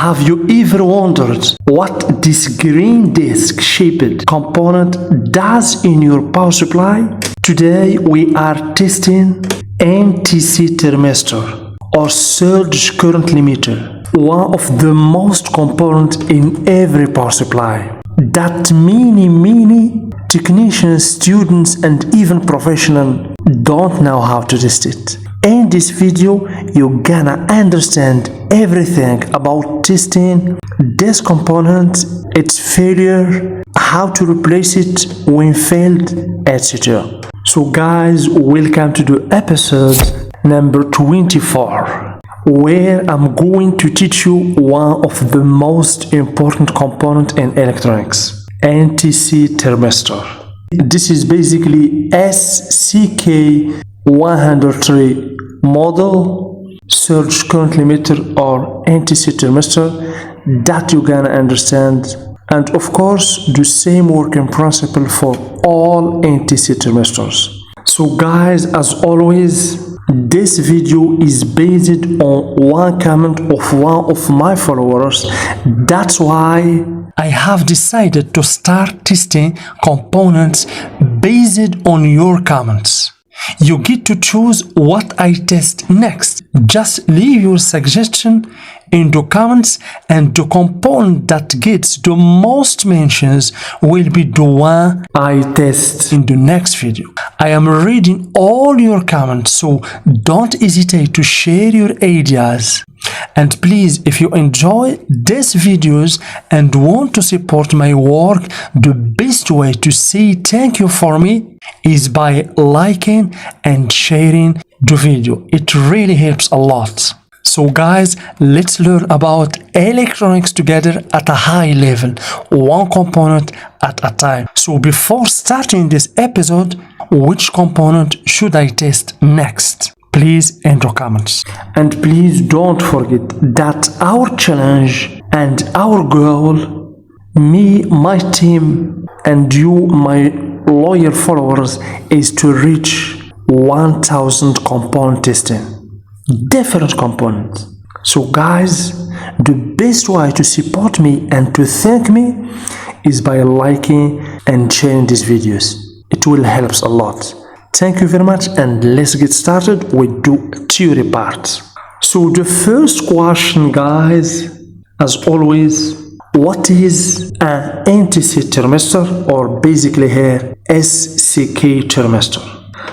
Have you ever wondered what this green disc-shaped component does in your power supply? Today we are testing NTC Thermistor or surge current limiter, one of the most components in every power supply that many technicians, students and even professionals don't know how to test it. In this video, you're gonna understand everything about testing this component, its failure, how to replace it when failed, etc. So guys, welcome to the episode number 24, where I'm going to teach you one of the most important components in electronics, NTC Thermistor. This is basically SCK 103 model surge current limiter or NTC thermistor that you're gonna understand, and of course the same working principle for all NTC thermistors. So guys, as always, this video is based on one comment of one of my followers. That's why I have decided to start testing components based on your comments. You get to choose what I test next. Just leave your suggestion in the comments, and the component that gets the most mentions will be the one I test in the next video. I am reading all your comments, so don't hesitate to share your ideas. And please, if you enjoy these videos and want to support my work, the best way to say thank you for me is by liking and sharing the video. It really helps a lot. So guys, let's learn about electronics together at a high level, one component at a time. So before starting this episode, which component should I test next? Please in the comments. And please don't forget that our challenge and our goal, me, my team, and you, my loyal followers, is to reach 1000 component testing. Different components. So guys, the best way to support me and to thank me is by liking and sharing these videos. It will help a lot. Thank you very much, and let's get started with the theory part. So the first question, guys, as always, what is an NTC thermistor, or basically here SCK thermistor?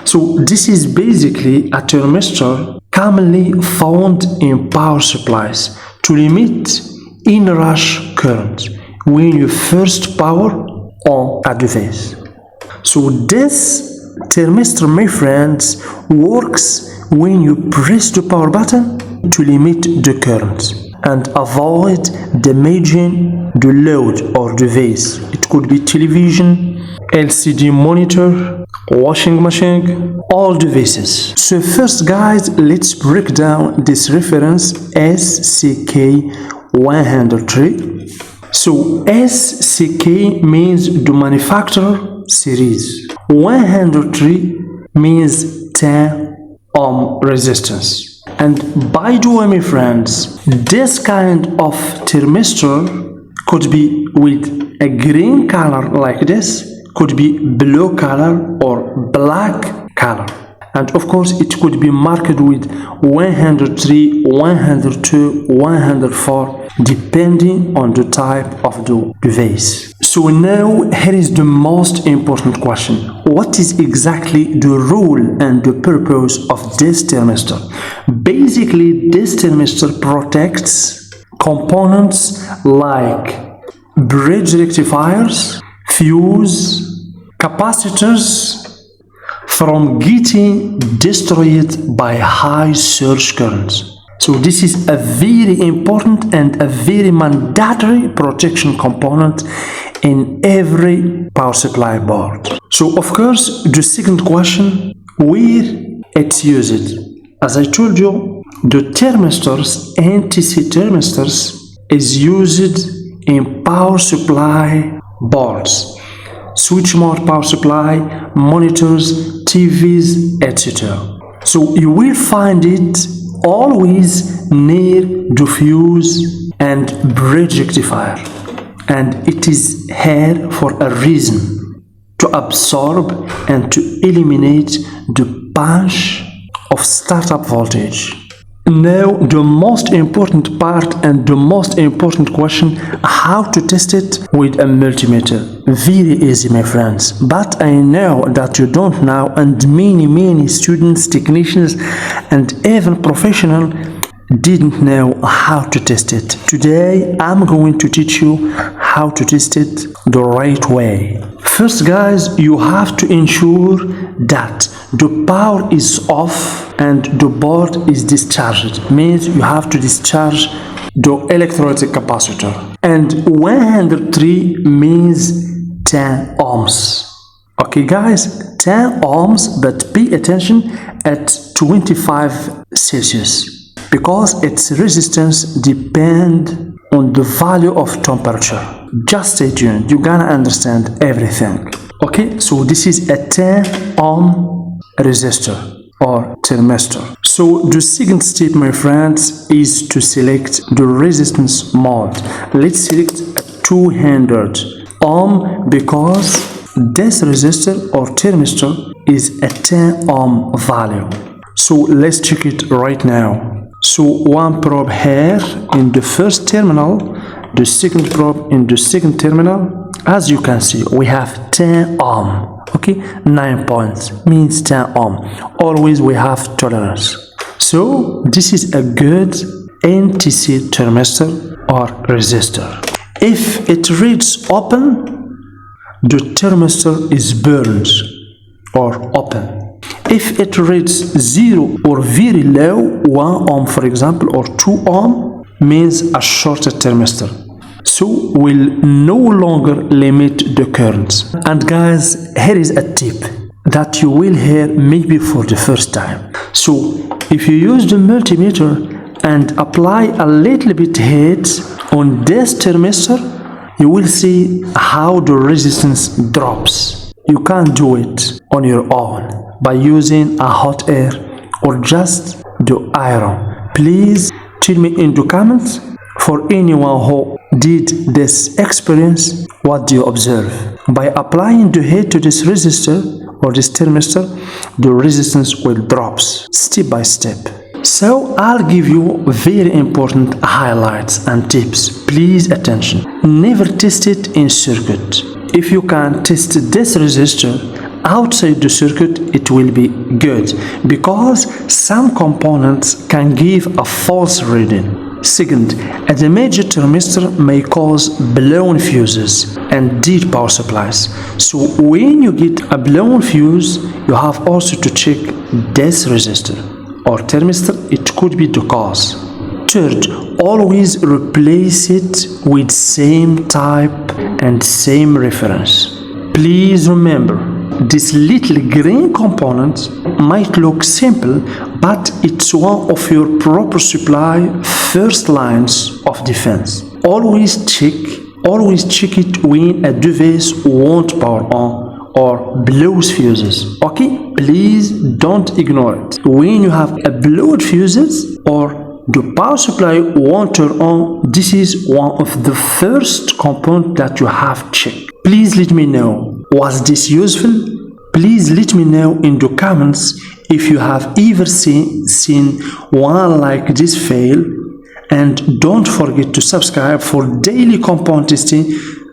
So this is basically a thermistor commonly found in power supplies to limit inrush current when you first power on a device. So this thermistor, my friends, works when you press the power button to limit the current and avoid damaging the load or device. It could be television, LCD monitor, washing machine, all devices. So first guys, let's break down this reference SCK 103. So SCK means the manufacturer series. 103 means 10 ohm resistance. And by the way, my friends, this kind of thermistor could be with a green color like this, could be blue color or black color, and of course it could be marked with 103, 102, 104 depending on the type of the device. So now here is the most important question. What is exactly the role and the purpose of this thermistor? Basically, this thermistor protects components like bridge rectifiers, fuse, capacitors from getting destroyed by high surge currents. So this is a very important and a very mandatory protection component in every power supply board. So of course, the second question, where it's used. As I told you, the thermistors, NTC thermistors, is used in power supply boards, switch mode power supply, monitors, TVs, etc. So you will find it always near the fuse and bridge rectifier, and it is here for a reason, to absorb and to eliminate the punch of startup voltage. Now the most important part and the most important question, how to test it with a multimeter. Very easy, my friends, but I know that you don't know, and many students, technicians and even professionals didn't know how to test it. Today I'm going to teach you how to test it the right way. First, guys, you have to ensure that the power is off and the board is discharged. Means you have to discharge the electrolytic capacitor. And 103 means 10 ohms. Okay, guys, 10 ohms, but pay attention at 25 Celsius, because its resistance depends on the value of temperature. Just stay tuned, you're gonna understand everything. Okay, so this is a 10 ohm resistor or thermistor. So the second step, my friends, is to select the resistance mode. Let's select a 200 ohm because this resistor or thermistor is a 10 ohm value. So let's check it right now. So one probe here in the first terminal, the second probe in the second terminal. As you can see, we have 10 ohm. Okay, 9 points means 10 ohm. Always we have tolerance. So this is a good NTC thermistor or resistor. If it reads open, the thermistor is burned or open. If it reads 0 or very low, 1 ohm for example, or 2 ohm, means a shorted thermistor. So will no longer limit the current. And guys, here is a tip that you will hear maybe for the first time. So if you use the multimeter and apply a little bit heat on this thermistor, you will see how the resistance drops. You can't do it on your own by using a hot air or just the iron. Please tell me in the comments, for anyone who did this experience, what do you observe? By applying the heat to this resistor or this thermistor, the resistance will drop step by step. So I'll give you very important highlights and tips. Please attention. Never test it in circuit. If you can test this resistor outside the circuit, it will be good, because some components can give a false reading. Second, a damaged thermistor may cause blown fuses and dead power supplies. So when you get a blown fuse, you have also to check this resistor or thermistor. It could be the cause. Third, always replace it with same type and same reference. Please remember, this little green component might look simple, but it's one of your proper supply first lines of defense. Always check it when a device won't power on or blows fuses. Okay, please don't ignore it. When you have a blown fuses or the power supply won't turn on, this is one of the first components that you have checked. Please let me know, was this useful? Please let me know in the comments if you have ever seen one like this fail, and don't forget to subscribe for daily component testing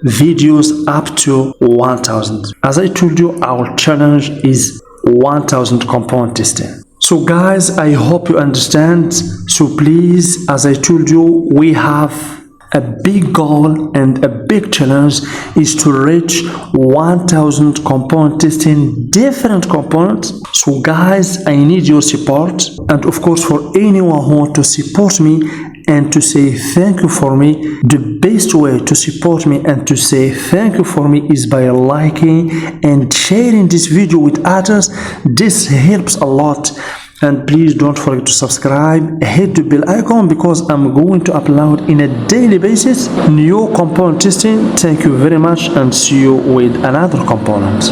videos up to 1000. As I told you, our challenge is 1000 component testing. So guys, I hope you understand. So please, as I told you, we have a big goal and a big challenge is to reach 1000 component testing different components. So guys, I need your support, and of course for anyone who wants to support me and to say thank you for me, the best way to support me and to say thank you for me is by liking and sharing this video with others. This helps a lot. And please don't forget to subscribe, hit the bell icon, because I'm going to upload in a daily basis new component testing. Thank you very much, and see you with another component.